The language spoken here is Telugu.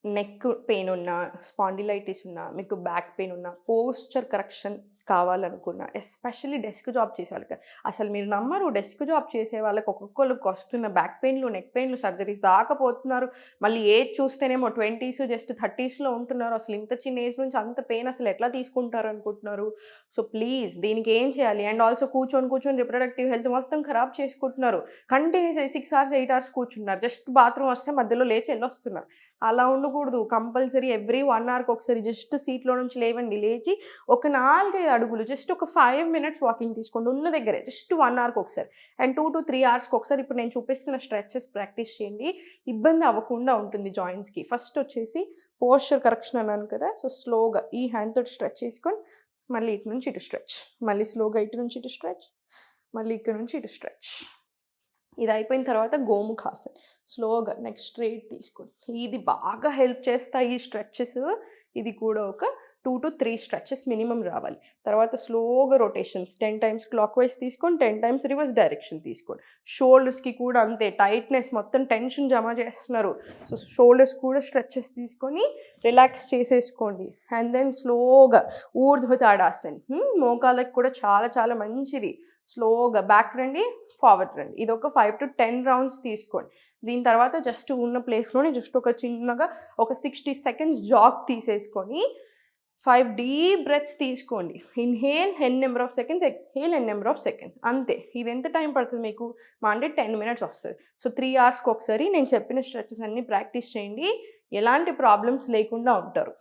నెక్ పెయిన్ ఉన్నా, స్పాండిలైటిస్ ఉన్నా, మీకు బ్యాక్ పెయిన్ ఉన్నా, పోస్చర్ కరెక్షన్ కావాలనుకున్నా, ఎస్పెషల్లీ డెస్క్ జాబ్ చేసేవాళ్ళకి. అసలు మీరు నమ్మరు, డెస్క్ జాబ్ చేసే వాళ్ళకి ఒక్కొక్కళ్ళకి వస్తున్న బ్యాక్ పెయిన్‌లు, నెక్ పెయిన్‌లు, సర్జరీస్ దాకా పోతున్నారు. మళ్ళీ ఏజ్ చూస్తేనేమో 20స్ జస్ట్ 30స్‌లో ఉంటున్నారు. అసలు ఇంత చిన్న ఏజ్ నుంచి అంత పెయిన్ అసలు ఎట్లా తీసుకుంటారనుకుంటున్నారు? సో, ప్లీజ్ దీనికి ఏం చేయాలి? అండ్ ఆల్సో కూర్చొని రిప్రొడక్టివ్ హెల్త్ మొత్తం ఖరాబ్ చేసుకుంటున్నారు. కంటిన్యూయస్‌గా 6 అవర్స్, 8 అవర్స్ కూర్చుంటున్నారు. జస్ట్ బాత్రూమ్ వస్తే మధ్యలో లేచి ఎళ్ళొస్తున్నారు. అలా ఉండకూడదు. కంపల్సరీ ఎవ్రీ 1 అవర్‌కి ఒకసారి జస్ట్ సీట్‌లో నుంచి లేవండి. లేచి ఒక 4, 5 అడుగులు జస్ట్ ఒక 5 మినిట్స్ వాకింగ్ తీసుకోండి. ఉన్న దగ్గరే జస్ట్ 1 అవర్‌కి ఒకసారి. అండ్ 2-3 అవర్స్‌కి ఒకసారి ఇప్పుడు నేను చూపిస్తున్న స్ట్రెచెస్ ప్రాక్టీస్ చేయండి. ఇబ్బంది అవ్వకుండా ఉంటుంది జాయింట్స్‌కి. ఫస్ట్ వచ్చేసి పోస్చర్ కరెక్షన్ అన్నాను కదా! సో, స్లోగా ఈ హ్యాండ్ తోటి స్ట్రెచ్ చేసుకొని మళ్ళీ ఇటు నుంచి ఇటు స్ట్రెచ్. మళ్ళీ స్లోగా ఇటు నుంచి ఇటు స్ట్రెచ్. మళ్ళీ ఇక్కడ నుంచి ఇటు స్ట్రెచ్. ఇది అయిపోయిన తర్వాత గోముఖాసన్. స్లోగా నెక్ స్ట్రెయిట్ తీసుకోండి. ఇది బాగా హెల్ప్ చేస్తాయి ఈ స్ట్రెచెస్. ఇది కూడా ఒక 2-3 స్ట్రెచెస్ మినిమమ్ రావాలి. తర్వాత స్లోగా రొటేషన్స్ 10 టైమ్స్ క్లాక్ వైస్ తీసుకోండి. 10 టైమ్స్ రివర్స్ డైరెక్షన్ తీసుకోండి. షోల్డర్స్‌కి కూడా అంతే టైట్‌నెస్ మొత్తం టెన్షన్ జమ చేస్తున్నారు. సో, షోల్డర్స్ కూడా స్ట్రెచెస్ తీసుకొని రిలాక్స్ చేసేసుకోండి. అండ్ దెన్ స్లోగా ఊర్ధ్వ తాడాసన్. మోకాళ్ళకి కూడా చాలా చాలా మంచిది. స్లోగా బ్యాక్ రండి, ఫార్వర్డ్ రండి. ఇదొక 5-10 రౌండ్స్ తీసుకోండి. దీని తర్వాత జస్ట్ ఉన్న ప్లేస్‌లోనే జస్ట్ ఒక చిన్నగా ఒక 60 సెకండ్స్ జాగ్ తీసేసుకొని 5 డీప్ బ్రెత్స్ తీసుకోండి. Inhale N number of seconds, exhale N number of seconds అంతే. ఇది ఎంత టైం పడుతుంది మీకు? మహా అంటే 10 మినిట్స్ వస్తది. సో, 3 అవర్స్‌కి ఒకసారి నేను చెప్పిన స్ట్రెచెస్ అన్నీ ప్రాక్టీస్ చేయండి. ఎలాంటి ప్రాబ్లమ్స్ లేకుండా ఉంటారు.